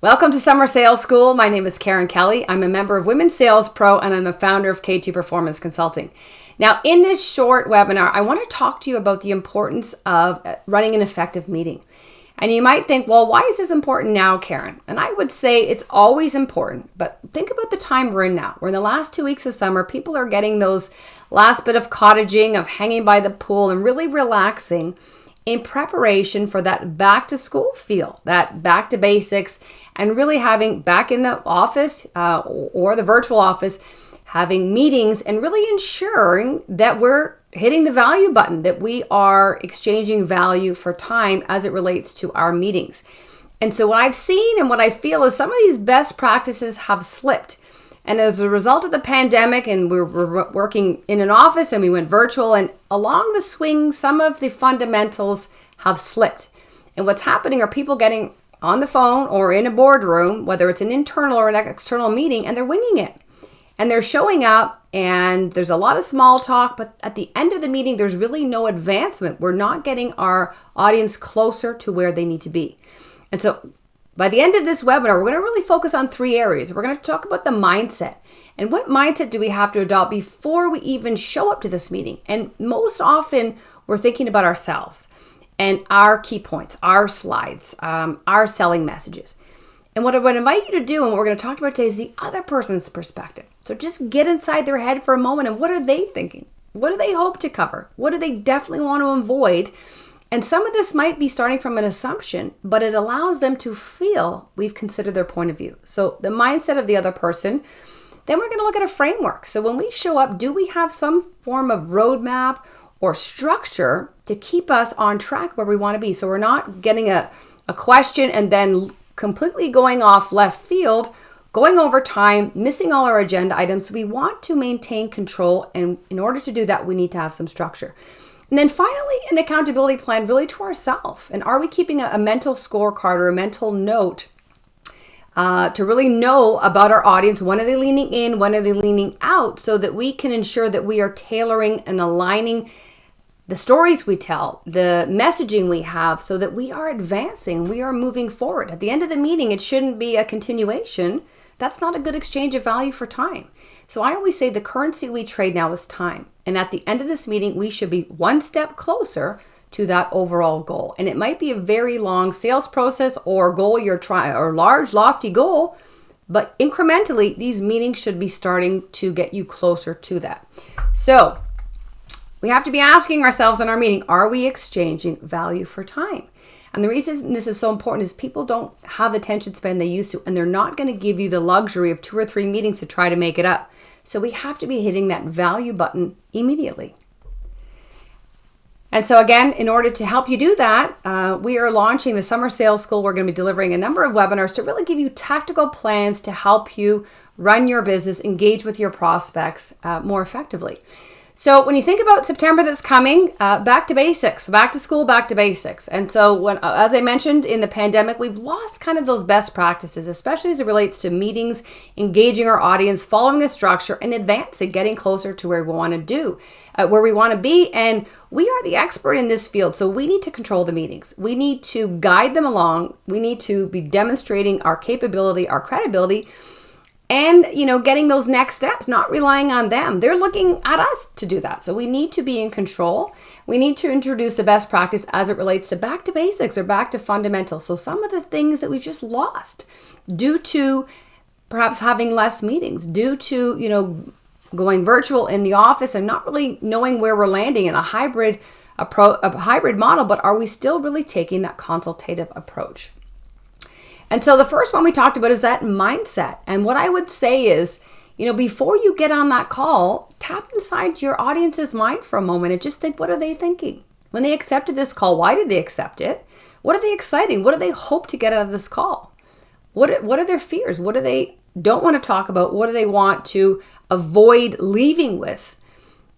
Welcome to Summer Sales School. My name is Karen Kelly. I'm a member of Women's Sales Pro and I'm the founder of K2 Performance Consulting. Now, in this short webinar, I want to talk to you about the importance of running an effective meeting. And you might think, well, why is this important now, Karen? And I would say it's always important, but think about the time we're in now. We're in the last 2 weeks of summer. People are getting those last bit of cottaging, of hanging by the pool and really relaxing in preparation for that back to school feel, that back to basics, and really having back in the office or the virtual office, having meetings and really ensuring that we're hitting the value button, that we are exchanging value for time as it relates to our meetings. And so what I've seen and what I feel is some of these best practices have slipped. And as a result of the pandemic, and we were working in an office and we went virtual, and along the swing, some of the fundamentals have slipped. And what's happening are people getting on the phone or in a boardroom, whether it's an internal or an external meeting, and they're winging it. And they're showing up and there's a lot of small talk, but at the end of the meeting, there's really no advancement. We're not getting our audience closer to where they need to be. And so by the end of this webinar, we're going to really focus on 3 areas. We're going to talk about the mindset and what mindset do we have to adopt before we even show up to this meeting. And most often we're thinking about ourselves and our key points, our slides, our selling messages. And what I would invite you to do, and what we're going to talk about today, is the other person's perspective. So just get inside their head for a moment and what are they thinking? What do they hope to cover? What do they definitely want to avoid? And some of this might be starting from an assumption, but it allows them to feel we've considered their point of view. So the mindset of the other person. Then we're going to look at a framework. So when we show up, do we have some form of roadmap or structure to keep us on track where we want to be? So we're not getting a question and then completely going off left field, going over time, missing all our agenda items. So we want to maintain control. And in order to do that, we need to have some structure. And then finally, an accountability plan really to ourselves. And are we keeping a mental scorecard or a mental note to really know about our audience? When are they leaning in? When are they leaning out? So that we can ensure that we are tailoring and aligning the stories we tell, the messaging we have, so that we are advancing, we are moving forward. At the end of the meeting, it shouldn't be a continuation. That's not a good exchange of value for time. So I always say the currency we trade now is time. And at the end of this meeting, we should be one step closer to that overall goal. And it might be a very long sales process or goal you're trying, or large, lofty goal, but incrementally, these meetings should be starting to get you closer to that. So we have to be asking ourselves in our meeting, are we exchanging value for time? And the reason this is so important is people don't have the attention span they used to, and they're not going to give you the luxury of 2 or 3 meetings to try to make it up. So we have to be hitting that value button immediately. And so again, in order to help you do that, we are launching the Summer Sales School. We're going to be delivering a number of webinars to really give you tactical plans to help you run your business, engage with your prospects more effectively. So when you think about September that's coming, back to basics, back to school, back to basics. And so when, as I mentioned, in the pandemic, we've lost kind of those best practices, especially as it relates to meetings, engaging our audience, following a structure, and advancing, getting closer to where we want to do, where we want to be. And we are the expert in this field, so we need to control the meetings. We need to guide them along. We need to be demonstrating our capability, our credibility, and, getting those next steps, not relying on them. They're looking at us to do that. So we need to be in control. We need to introduce the best practice as it relates to back to basics or back to fundamentals. So some of the things that we've just lost due to perhaps having less meetings, due to, going virtual in the office and not really knowing where we're landing in a hybrid model, but are we still really taking that consultative approach? And so the first one we talked about is that mindset. And what I would say is, before you get on that call, tap inside your audience's mind for a moment and just think, what are they thinking? When they accepted this call, why did they accept it? What are they exciting? What do they hope to get out of this call? What are their fears? What do they don't want to talk about? What do they want to avoid leaving with?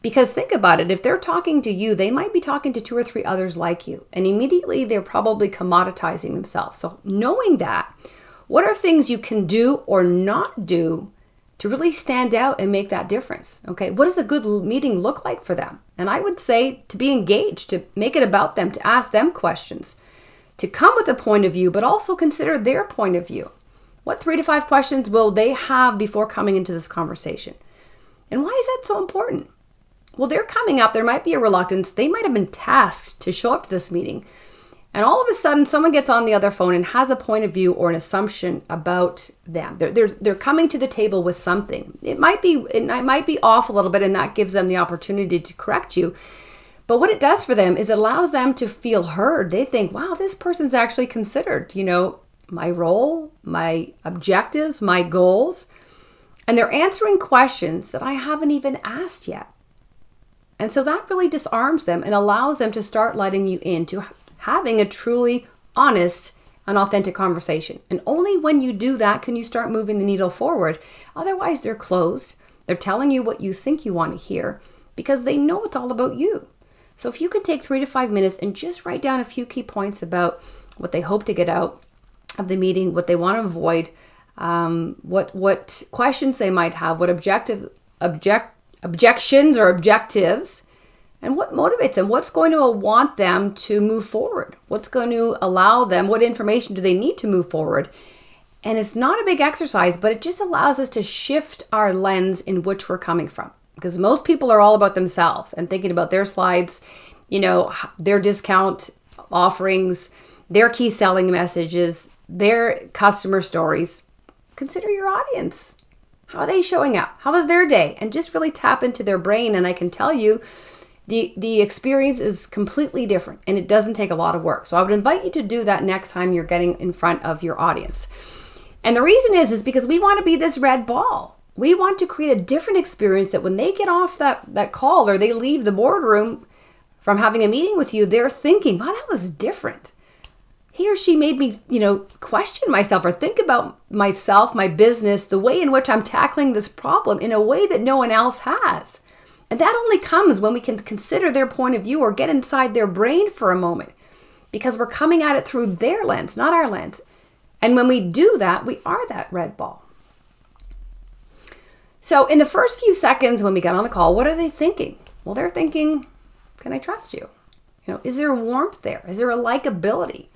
Because think about it, if they're talking to you, they might be talking to 2 or 3 others like you. And immediately they're probably commoditizing themselves. So knowing that, what are things you can do or not do to really stand out and make that difference? Okay, what does a good meeting look like for them? And I would say to be engaged, to make it about them, to ask them questions, to come with a point of view, but also consider their point of view. What 3 to 5 questions will they have before coming into this conversation? And why is that so important? Well, they're coming up. There might be a reluctance. They might have been tasked to show up to this meeting. And all of a sudden, someone gets on the other phone and has a point of view or an assumption about them. They're coming to the table with something. It might be off a little bit, and that gives them the opportunity to correct you. But what it does for them is it allows them to feel heard. They think, wow, this person's actually considered, my role, my objectives, my goals. And they're answering questions that I haven't even asked yet. And so that really disarms them and allows them to start letting you into having a truly honest and authentic conversation. And only when you do that can you start moving the needle forward. Otherwise, they're closed. They're telling you what you think you want to hear because they know it's all about you. So if you could take 3 to 5 minutes and just write down a few key points about what they hope to get out of the meeting, what they want to avoid, what questions they might have, what objections or objectives, and what motivates them, what's going to want them to move forward, what's going to allow them, what information do they need to move forward. And it's not a big exercise, but it just allows us to shift our lens in which we're coming from. Because most people are all about themselves and thinking about their slides, their discount offerings, their key selling messages, their customer stories. Consider your audience. How are they showing up? How was their day? And just really tap into their brain. And I can tell you, the experience is completely different and it doesn't take a lot of work. So I would invite you to do that next time you're getting in front of your audience. And the reason is because we want to be this red ball. We want to create a different experience that when they get off that call or they leave the boardroom from having a meeting with you, they're thinking, wow, that was different. He or she made me, question myself or think about myself, my business, the way in which I'm tackling this problem in a way that no one else has. And that only comes when we can consider their point of view or get inside their brain for a moment because we're coming at it through their lens, not our lens. And when we do that, we are that red ball. So in the first few seconds when we get on the call, what are they thinking? Well, they're thinking, can I trust you? Is there warmth there? Is there a likability?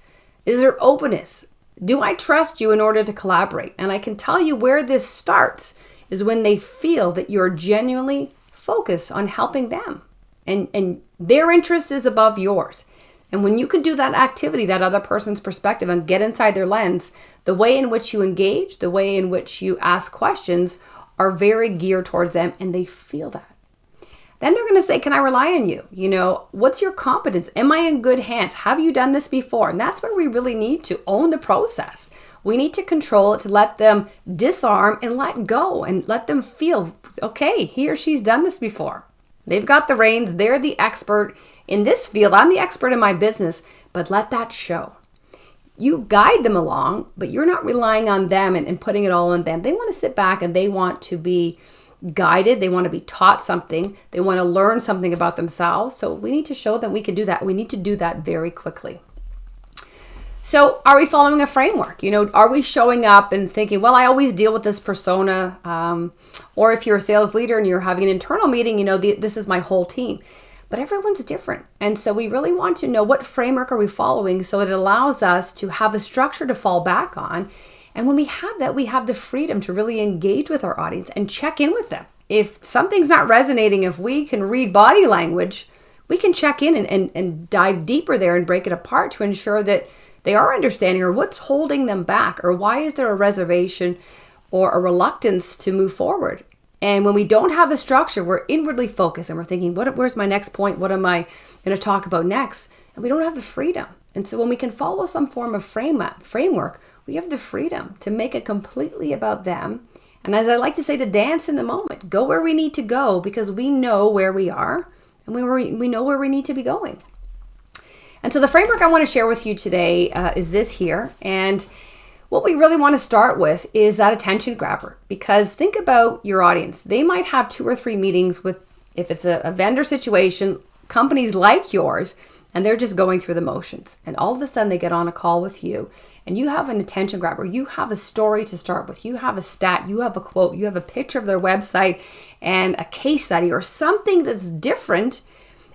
Is there openness? Do I trust you in order to collaborate? And I can tell you where this starts is when they feel that you're genuinely focused on helping them and their interest is above yours. And when you can do that activity, that other person's perspective and get inside their lens, the way in which you engage, the way in which you ask questions are very geared towards them and they feel that. Then they're going to say, can I rely on you? What's your competence? Am I in good hands? Have you done this before? And that's where we really need to own the process. We need to control it to let them disarm and let go and let them feel, okay, he or she's done this before. They've got the reins. They're the expert in this field. I'm the expert in my business, but let that show. You guide them along, but you're not relying on them and putting it all on them. They want to sit back and they want to be guided. They want to be taught something. They want to learn something about themselves. So we need to show them we can do that. We need to do that very quickly. So are we following a framework? Are we showing up and thinking, well, I always deal with this persona? Or if you're a sales leader and you're having an internal meeting, this is my whole team. But everyone's different. And so we really want to know what framework are we following so it allows us to have a structure to fall back on. And when we have that, we have the freedom to really engage with our audience and check in with them. If something's not resonating, if we can read body language, we can check in and dive deeper there and break it apart to ensure that they are understanding or what's holding them back or why is there a reservation or a reluctance to move forward. And when we don't have a structure, we're inwardly focused and we're thinking, where's my next point? What am I going to talk about next? And we don't have the freedom. And so when we can follow some form of framework, we have the freedom to make it completely about them. And as I like to say, to dance in the moment, go where we need to go because we know where we are and we know where we need to be going. And so the framework I want to share with you today is this here. And what we really want to start with is that attention grabber, because think about your audience. They might have 2 or 3 meetings with, if it's a vendor situation, companies like yours, and they're just going through the motions. And all of a sudden they get on a call with you and you have an attention grabber. You have a story to start with. You have a stat, you have a quote, you have a picture of their website and a case study or something that's different.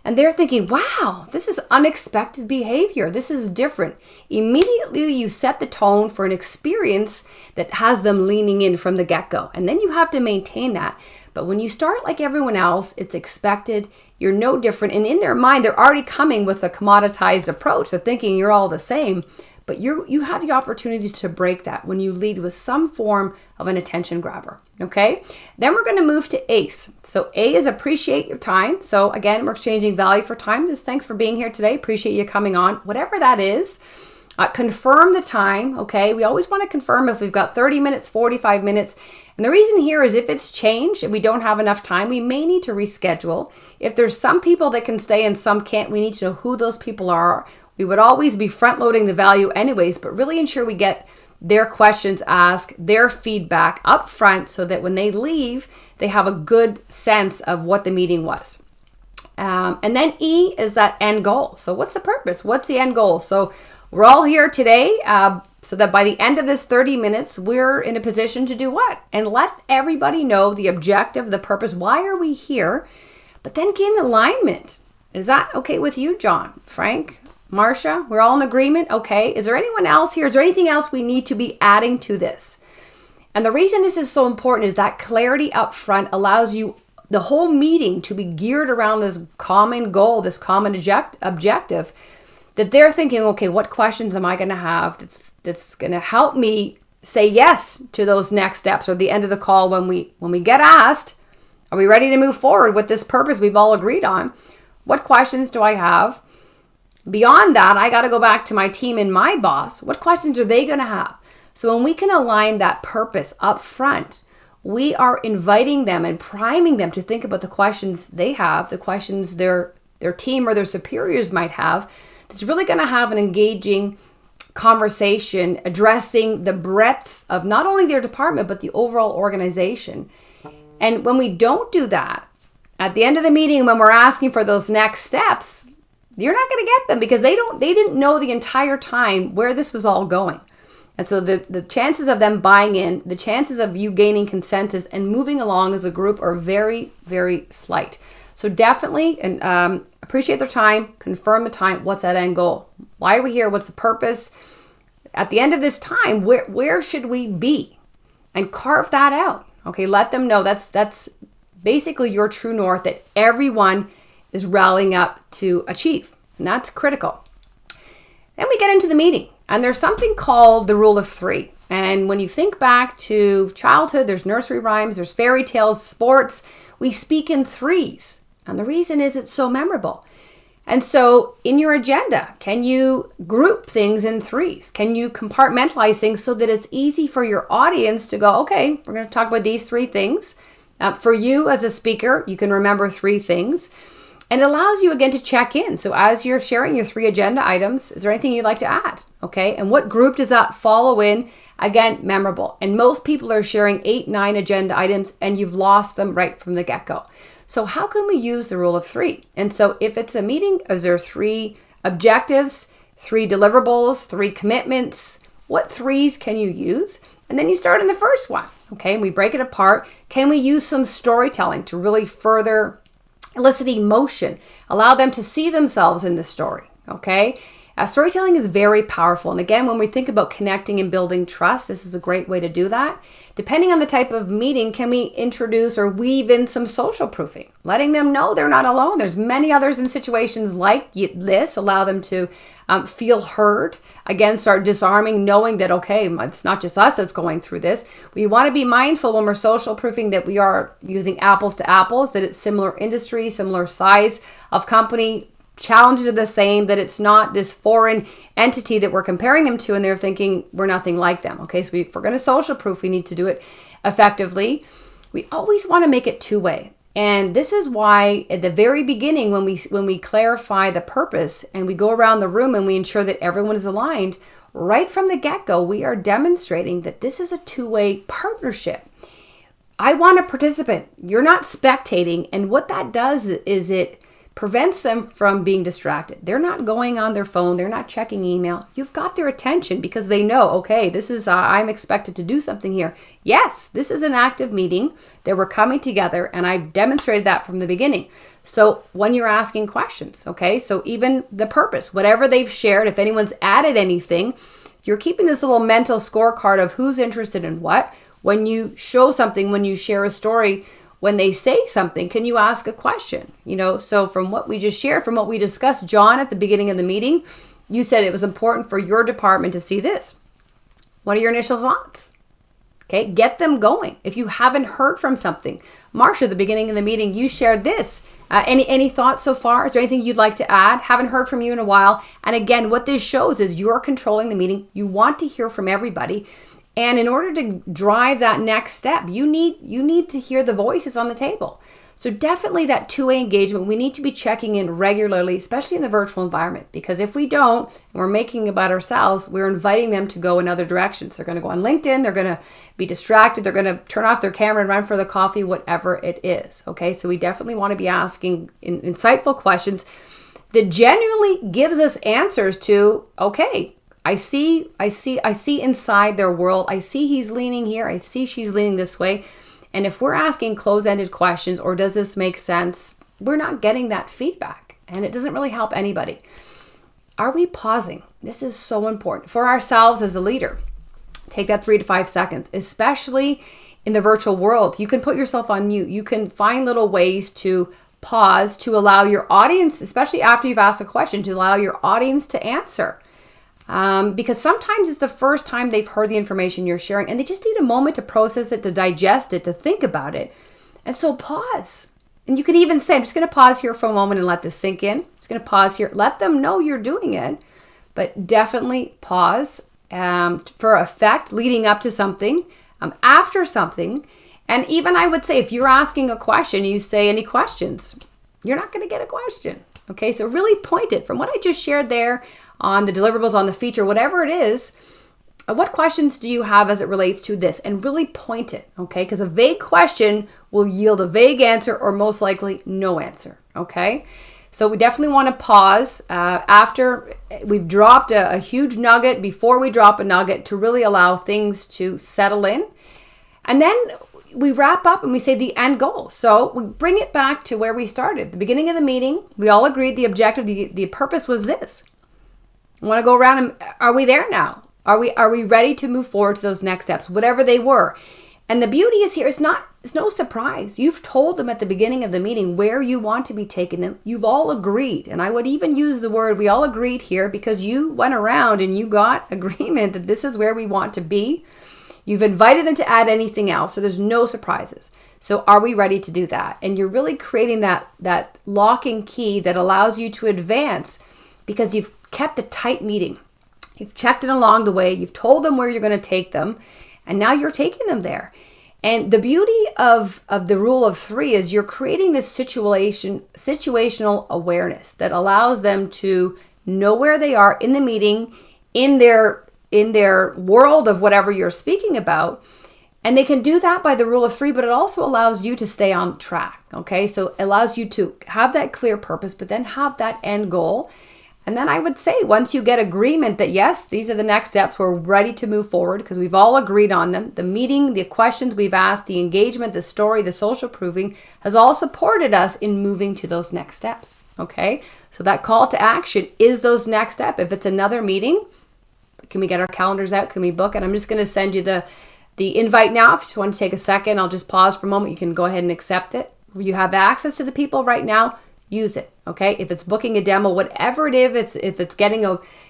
And they're thinking, wow, this is unexpected behavior. This is different. Immediately you set the tone for an experience that has them leaning in from the get-go. And then you have to maintain that. But when you start like everyone else, it's expected. You're no different. And in their mind, they're already coming with a commoditized approach. They're thinking you're all the same. But you have the opportunity to break that when you lead with some form of an attention grabber, okay? Then we're going to move to ACE. So A is appreciate your time. So again, we're exchanging value for time. Just thanks for being here today. Appreciate you coming on. Whatever that is, confirm the time, okay? We always want to confirm if we've got 30 minutes, 45 minutes. And the reason here is if it's changed and we don't have enough time, we may need to reschedule. If there's some people that can stay and some can't, we need to know who those people are. We would always be front loading the value anyways, but really ensure we get their questions asked, their feedback up front so that when they leave, they have a good sense of what the meeting was. And then E is that end goal. So what's the purpose? What's the end goal? So we're all here today so that by the end of this 30 minutes, we're in a position to do what? And let everybody know the objective, the purpose. Why are we here? But then get in alignment. Is that okay with you, John, Frank, Marcia? We're all in agreement? Okay. Is there anyone else here? Is there anything else we need to be adding to this? And the reason this is so important is that clarity up front allows you the whole meeting to be geared around this common goal, this common objective, that they're thinking, okay, what questions am I going to have that's going to help me say yes to those next steps, or the end of the call when we get asked, are we ready to move forward with this purpose we've all agreed on? What questions do I have? Beyond that, I got to go back to my team and my boss. What questions are they going to have? So when we can align that purpose up front, we are inviting them and priming them to think about the questions they have, the questions their team or their superiors might have. That's really going to have an engaging conversation addressing the breadth of not only their department, but the overall organization. And when we don't do that, at the end of the meeting, when we're asking for those next steps, you're not going to get them because they didn't know the entire time where this was all going. And so the chances of them buying in, the chances of you gaining consensus and moving along as a group are very, very slight. So definitely appreciate their time, confirm the time. What's that end goal? Why are we here? What's the purpose? At the end of this time, where should we be? And carve that out. Okay, let them know that's basically your true north that everyone is rallying up to achieve. And that's critical. Then we get into the meeting. And there's something called the rule of three. And when you think back to childhood, there's nursery rhymes, there's fairy tales, sports. We speak in threes. And the reason is it's so memorable. And so in your agenda, can you group things in threes? Can you compartmentalize things so that it's easy for your audience to go, okay, we're going to talk about these three things. For you as a speaker, you can remember three things. And it allows you, again, to check in. So as you're sharing your three agenda items, is there anything you'd like to add? Okay, and what group does that follow in? Again, memorable. And most people are sharing 8, 9 agenda items, and you've lost them right from the get-go. So how can we use the rule of three? And so if it's a meeting, is there 3 objectives, 3 deliverables, 3 commitments? What threes can you use? And then you start in the first one. Okay, and we break it apart. Can we use some storytelling to really further elicit emotion, allow them to see themselves in the story, okay? Storytelling is very powerful. And again, when we think about connecting and building trust, this is a great way to do that. Depending on the type of meeting, can we introduce or weave in some social proofing, letting them know they're not alone. There's many others in situations like this, allow them to feel heard. Again, start disarming, knowing that, okay, it's not just us that's going through this. We want to be mindful when we're social proofing that we are using apples to apples, that it's similar industry, similar size of company, challenges are the same, that it's not this foreign entity that we're comparing them to and they're thinking we're nothing like them. Okay, so if we're going to social proof, we need to do it effectively. We always want to make it two-way. And this is why at the very beginning, when we clarify the purpose and we go around the room and we ensure that everyone is aligned, right from the get-go, we are demonstrating that this is a two-way partnership. I want a participant. You're not spectating. And what that does is it prevents them from being distracted. They're not going on their phone. They're not checking email. You've got their attention because they know, okay, this is, I'm expected to do something here. Yes, this is an active meeting that we're coming together, and I've demonstrated that from the beginning. So when you're asking questions, okay, so even the purpose, whatever they've shared, if anyone's added anything, you're keeping this little mental scorecard of who's interested in what. When you show something, when you share a story, when they say something, can you ask a question? So from what we just shared, from what we discussed, John, at the beginning of the meeting, you said it was important for your department to see this. What are your initial thoughts? Okay, get them going. If you haven't heard from something, Marsha, at the beginning of the meeting, you shared this. Any thoughts so far? Is there anything you'd like to add? Haven't heard from you in a while. And again, what this shows is you're controlling the meeting. You want to hear from everybody. And in order to drive that next step, you need to hear the voices on the table. So definitely that two-way engagement, we need to be checking in regularly, especially in the virtual environment, because if we don't, and we're making it about ourselves, we're inviting them to go in other directions. They're going to go on LinkedIn, they're going to be distracted, they're going to turn off their camera and run for the coffee, whatever it is. Okay, so we definitely want to be asking insightful questions that genuinely gives us answers to, okay, I see inside their world. I see he's leaning here. I see she's leaning this way. And if we're asking close-ended questions, or does this make sense, we're not getting that feedback, and it doesn't really help anybody. Are we pausing? This is so important for ourselves as a leader. Take that 3 to 5 seconds, especially in the virtual world. You can put yourself on mute. You can find little ways to pause to allow your audience, especially after you've asked a question, to allow your audience to answer. Because sometimes it's the first time they've heard the information you're sharing, and they just need a moment to process it, to digest it, to think about it. And so pause. And you could even say, I'm just going to pause here for a moment and let this sink in. I'm just going to pause here. Let them know you're doing it, but definitely pause for effect leading up to something, after something. And even I would say, if you're asking a question, you say, any questions? You're not going to get a question. Okay, so really point it from what I just shared there on the deliverables, on the feature, whatever it is. What questions do you have as it relates to this? And really point it, okay? Because a vague question will yield a vague answer, or most likely no answer, okay? So we definitely want to pause after we've dropped a huge nugget, before we drop a nugget, to really allow things to settle in. And then we wrap up and we say the end goal. So we bring it back to where we started. The beginning of the meeting, we all agreed the objective, the purpose was this. I want to go around and are we there now? Are we ready to move forward to those next steps, whatever they were? And the beauty is here, it's no surprise. You've told them at the beginning of the meeting where you want to be taking them. You've all agreed. And I would even use the word, we all agreed here, because you went around and you got agreement that this is where we want to be. You've invited them to add anything else, so there's no surprises. So are we ready to do that? And you're really creating that locking key that allows you to advance, because you've kept a tight meeting. You've checked it along the way. You've told them where you're going to take them, and now you're taking them there. And the beauty of the rule of 3 is you're creating this situational awareness that allows them to know where they are in the meeting, in their world of whatever you're speaking about. And they can do that by the rule of 3, but it also allows you to stay on track. Okay, so it allows you to have that clear purpose, but then have that end goal. And then I would say, once you get agreement that yes, these are the next steps, we're ready to move forward because we've all agreed on them. The meeting, the questions we've asked, the engagement, the story, the social proving has all supported us in moving to those next steps. Okay, so that call to action is those next steps. If it's another meeting, can we get our calendars out? Can we book it? I'm just going to send you the invite now. If you just want to take a second, I'll just pause for a moment. You can go ahead and accept it. You have access to the people right now. Use it, okay? If it's booking a demo, whatever it is, if it's getting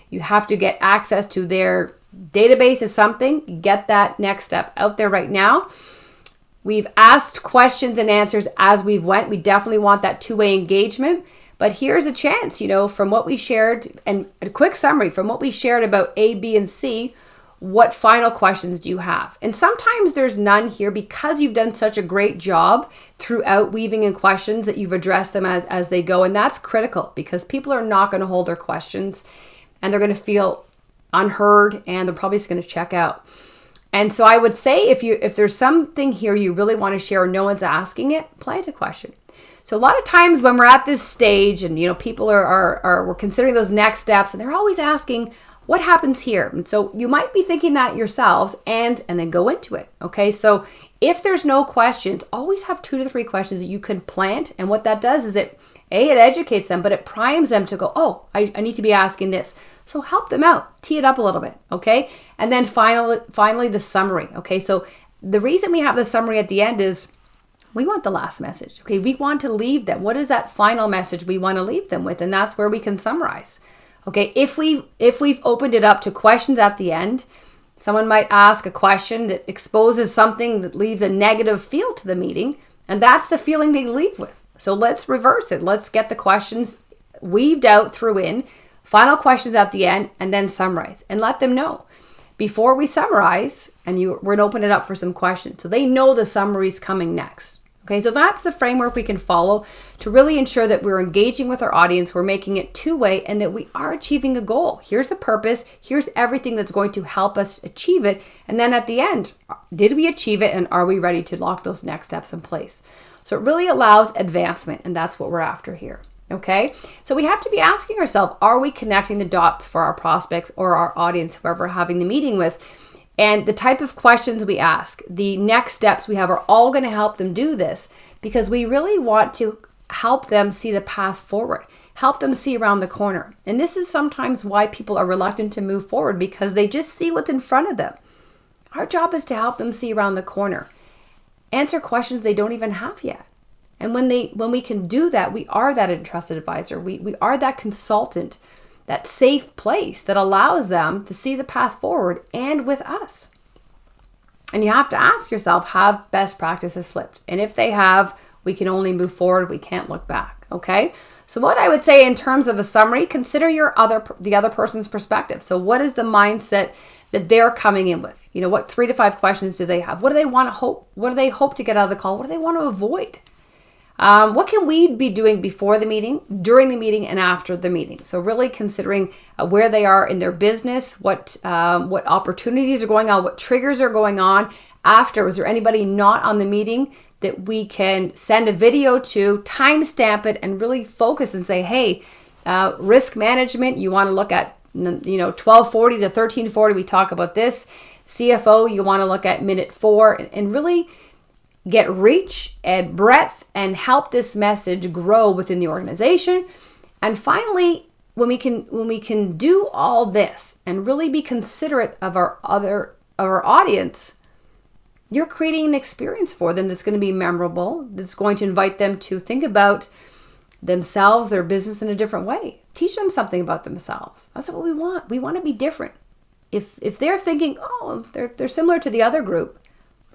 you have to get access to their database or something, get that next step out there right now. We've asked questions and answers as we've went. We definitely want that two-way engagement. But here's a chance, from what we shared, and a quick summary from what we shared about A, B, and C, what final questions do you have? And sometimes there's none here because you've done such a great job throughout weaving in questions that you've addressed them as they go. And that's critical because people are not going to hold their questions and they're going to feel unheard and they're probably just going to check out. And so I would say if there's something here you really want to share and no one's asking it, plant a question. So a lot of times when we're at this stage and, people we're considering those next steps, and they're always asking, what happens here? And so you might be thinking that yourselves and then go into it. Okay. So if there's no questions, always have 2 to 3 questions that you can plant. And what that does is it educates them, but it primes them to go, oh, I need to be asking this. So help them out, tee it up a little bit. Okay. And then finally the summary. Okay. So the reason we have the summary at the end is we want the last message. Okay. We want to leave them. What is that final message we want to leave them with? And that's where we can summarize. Okay, if we've opened it up to questions at the end, someone might ask a question that exposes something that leaves a negative feel to the meeting, and that's the feeling they leave with. So let's reverse it. Let's get the questions weaved out through in, final questions at the end, and then summarize. And let them know. Before we summarize, we're going to open it up for some questions. So they know the summary is coming next. Okay, so that's the framework we can follow to really ensure that we're engaging with our audience, we're making it two-way, and that we are achieving a goal. Here's the purpose, here's everything that's going to help us achieve it, and then at the end, did we achieve it, and are we ready to lock those next steps in place? So it really allows advancement, and that's what we're after here. Okay, so we have to be asking ourselves, are we connecting the dots for our prospects or our audience, whoever we're having the meeting with? And the type of questions we ask, the next steps we have are all going to help them do this, because we really want to help them see the path forward, help them see around the corner. And this is sometimes why people are reluctant to move forward, because they just see what's in front of them. Our job is to help them see around the corner, answer questions they don't even have yet. And when we can do that, we are that entrusted advisor. We are that consultant, that safe place that allows them to see the path forward and with us. And you have to ask yourself, have best practices slipped? And if they have, we can only move forward. We can't look back. Okay. So what I would say in terms of a summary, consider the other person's perspective. So what is the mindset that they're coming in with? What 3 to 5 questions do they have? What do they want to hope? What do they hope to get out of the call? What do they want to avoid? What can we be doing before the meeting, during the meeting, and after the meeting? So really considering where they are in their business, what opportunities are going on, what triggers are going on after. Was there anybody not on the meeting that we can send a video to, timestamp it, and really focus and say, hey, risk management, you want to look at 12:40 to 13:40, we talk about this. CFO, you want to look at minute 4, and really get reach and breadth and help this message grow within the organization. And finally, when we can do all this and really be considerate of our audience, you're creating an experience for them that's going to be memorable, that's going to invite them to think about themselves, their business in a different way. Teach them something about themselves. That's what we want. We want to be different. If they're thinking, oh, they're similar to the other group,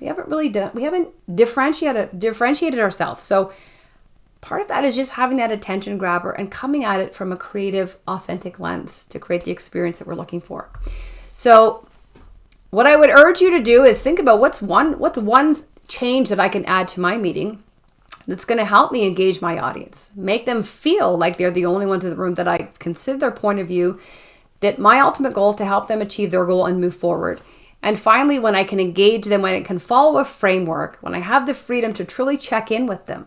we haven't differentiated ourselves. So part of that is just having that attention grabber and coming at it from a creative, authentic lens to create the experience that we're looking for. So what I would urge you to do is think about what's one change that I can add to my meeting that's going to help me engage my audience, make them feel like they're the only ones in the room, that I consider their point of view, that my ultimate goal is to help them achieve their goal and move forward. And finally, when I can engage them, when I can follow a framework, when I have the freedom to truly check in with them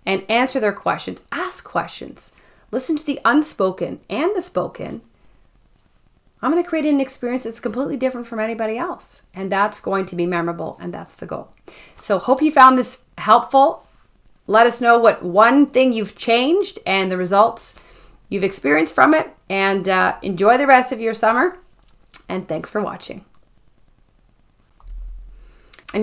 and answer their questions, ask questions, listen to the unspoken and the spoken, I'm going to create an experience that's completely different from anybody else. And that's going to be memorable, and that's the goal. So hope you found this helpful. Let us know what one thing you've changed and the results you've experienced from it. And enjoy the rest of your summer. And thanks for watching.